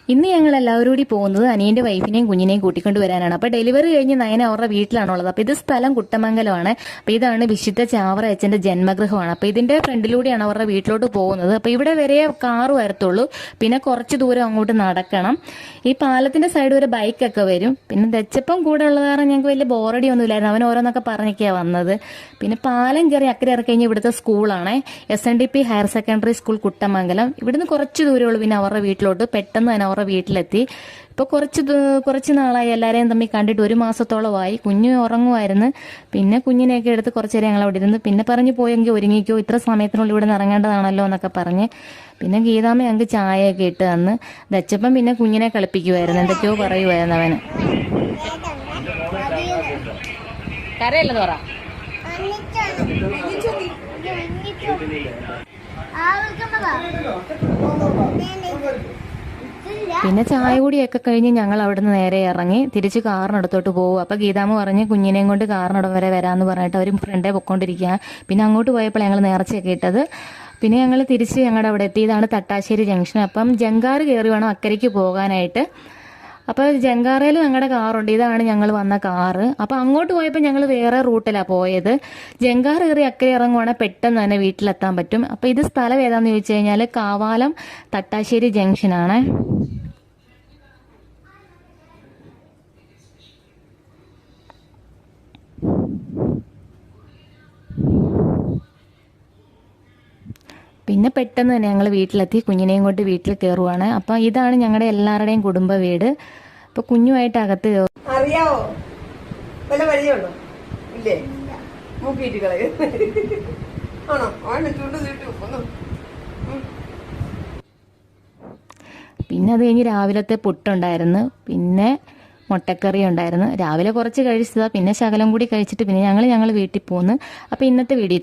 ഇന്ന് ഞങ്ങൾ എല്ലാവരും കൂടി പോകുന്നത് അനിയന്റെ വൈഫിനെയും കുഞ്ഞിനെയും കൂട്ടിക്കൊണ്ട് വരാനാണ്. അപ്പോൾ ഡെലിവറി കഴിഞ്ഞ് നയന അവരുടെ വീട്ടിലാണുള്ളത്. അപ്പോൾ ഇത് സ്ഥലം കുട്ടമംഗലമാണ്. അപ്പോൾ ഇതാണ് വിശുദ്ധ ചാവറ അച്ഛന്റെ ജന്മഗൃഹമാണ്. അപ്പോൾ ഇതിന്റെ ഫ്രണ്ടിലൂടെയാണ് അവരുടെ വീട്ടിലോട്ട് പോകുന്നത്. അപ്പോൾ ഇവിടെ വരെ കാറ് വരത്തുള്ളൂ, പിന്നെ കുറച്ച് ദൂരം അങ്ങോട്ട് നടക്കണം. ഈ പാലത്തിന്റെ സൈഡ് വരെ ബൈക്കൊക്കെ വരും. പിന്നെ ദച്ചപ്പം കൂടെ ഉള്ളത് കാരണം ഞങ്ങൾക്ക് വലിയ ബോറടി ഒന്നും ഇല്ലായിരുന്നു. അവൻ ഓരോന്നൊക്കെ പറഞ്ഞൊക്കെയാണ് വന്നത്. പിന്നെ പാലം കയറി അക്കരെ ഇറക്കി കഴിഞ്ഞാൽ ഇവിടുത്തെ സ്കൂളാണ് SNDP higher secondary school Kuttamangalam. ഇവിടുന്ന് കുറച്ച് ദൂരമുള്ളൂ പിന്നെ അവരുടെ വീട്ടിലോട്ട്. പെട്ടെന്ന് തന്നെ അവരുടെ വീട്ടിലെത്തി. ഇപ്പോൾ കുറച്ച് നാളായി എല്ലാവരെയും തമ്മിൽ കണ്ടിട്ട്, 1 മാസത്തോളമായി. കുഞ്ഞ് ഉറങ്ങുമായിരുന്നു. പിന്നെ കുഞ്ഞിനെയൊക്കെ എടുത്ത് കുറച്ച് നേരം ഞങ്ങൾ അവിടെ ഇരുന്ന്. പിന്നെ പറഞ്ഞു പോയെങ്കിൽ ഒരുങ്ങിക്കോ, ഇത്ര സമയത്തിനുള്ളിൽ ഇവിടെ നിന്ന് ഇറങ്ങേണ്ടതാണല്ലോ എന്നൊക്കെ പറഞ്ഞ്. പിന്നെ ഗീതാമ്മ ഞങ്ങൾക്ക് ചായയൊക്കെ ഇട്ട് തന്ന്. ദച്ചപ്പം പിന്നെ കുഞ്ഞിനെ കളിപ്പിക്കുമായിരുന്നു, എന്തൊക്കെയോ പറയുമായിരുന്നു അവന്. കരയല്ലെന്ന് പറ. പിന്നെ ചായ കൂടിയൊക്കെ കഴിഞ്ഞ് ഞങ്ങൾ അവിടുന്ന് നേരെ ഇറങ്ങി തിരിച്ച് കാറിനടുത്തോട്ട് പോകും. അപ്പോൾ ഗീതാമ്മ പറഞ്ഞ് കുഞ്ഞിനെയും കൊണ്ട് കാറിനടം വരെ വരാമെന്ന് പറഞ്ഞിട്ട് അവർ ഫ്രണ്ടേ പൊക്കോണ്ടിരിക്കുക. പിന്നെ അങ്ങോട്ട് പോയപ്പോൾ ഞങ്ങൾ നേർച്ചയൊക്കെ ഇട്ടത്. പിന്നെ ഞങ്ങൾ തിരിച്ച് ഞങ്ങളുടെ അവിടെ എത്തി. ഇതാണ് തട്ടാശ്ശേരി ജംഗ്ഷൻ. അപ്പം ജങ്കാറ് കയറി വേണം അക്കരയ്ക്ക് പോകാനായിട്ട്. അപ്പോൾ ജങ്കാറയിൽ ഞങ്ങളുടെ കാറുണ്ട്. ഇതാണ് ഞങ്ങൾ വന്ന കാറ്. അപ്പോൾ അങ്ങോട്ട് പോയപ്പോൾ ഞങ്ങൾ വേറെ റൂട്ടിലാണ് പോയത്. ജങ്കാർ കയറി അക്കരെ ഇറങ്ങുവാണെങ്കിൽ പെട്ടെന്ന് തന്നെ വീട്ടിലെത്താൻ പറ്റും. അപ്പോൾ ഇത് സ്ഥലം ഏതാണെന്ന് ചോദിച്ചു കഴിഞ്ഞാൽ കാവാലം തട്ടാശ്ശേരി ജംഗ്ഷനാണ്. പിന്നെ പെട്ടെന്ന് തന്നെ ഞങ്ങൾ വീട്ടിലെത്തി. കുഞ്ഞിനെയും കൊണ്ട് വീട്ടിൽ കയറുവാണ്. അപ്പം ഇതാണ് ഞങ്ങളുടെ എല്ലാവരുടെയും കുടുംബ വീട്. അപ്പോൾ കുഞ്ഞുമായിട്ട് അകത്ത് അറിയാവോ? വല്ല പരിചയമുണ്ടോ? ഇല്ലേ? മൂക്കിയിട്ട് കളയും ആണോ? പിന്നെ അത് കഴിഞ്ഞ് രാവിലത്തെ പുട്ടുണ്ടായിരുന്നു, പിന്നെ മുട്ടക്കറി ഉണ്ടായിരുന്നു. രാവിലെ കുറച്ച് കഴിച്ചതാണ്, പിന്നെ ശകലം കൂടി കഴിച്ചിട്ട് പിന്നെ ഞങ്ങൾ വീട്ടിൽ പോന്ന്. അപ്പോൾ ഇന്നത്തെ വീഡിയോ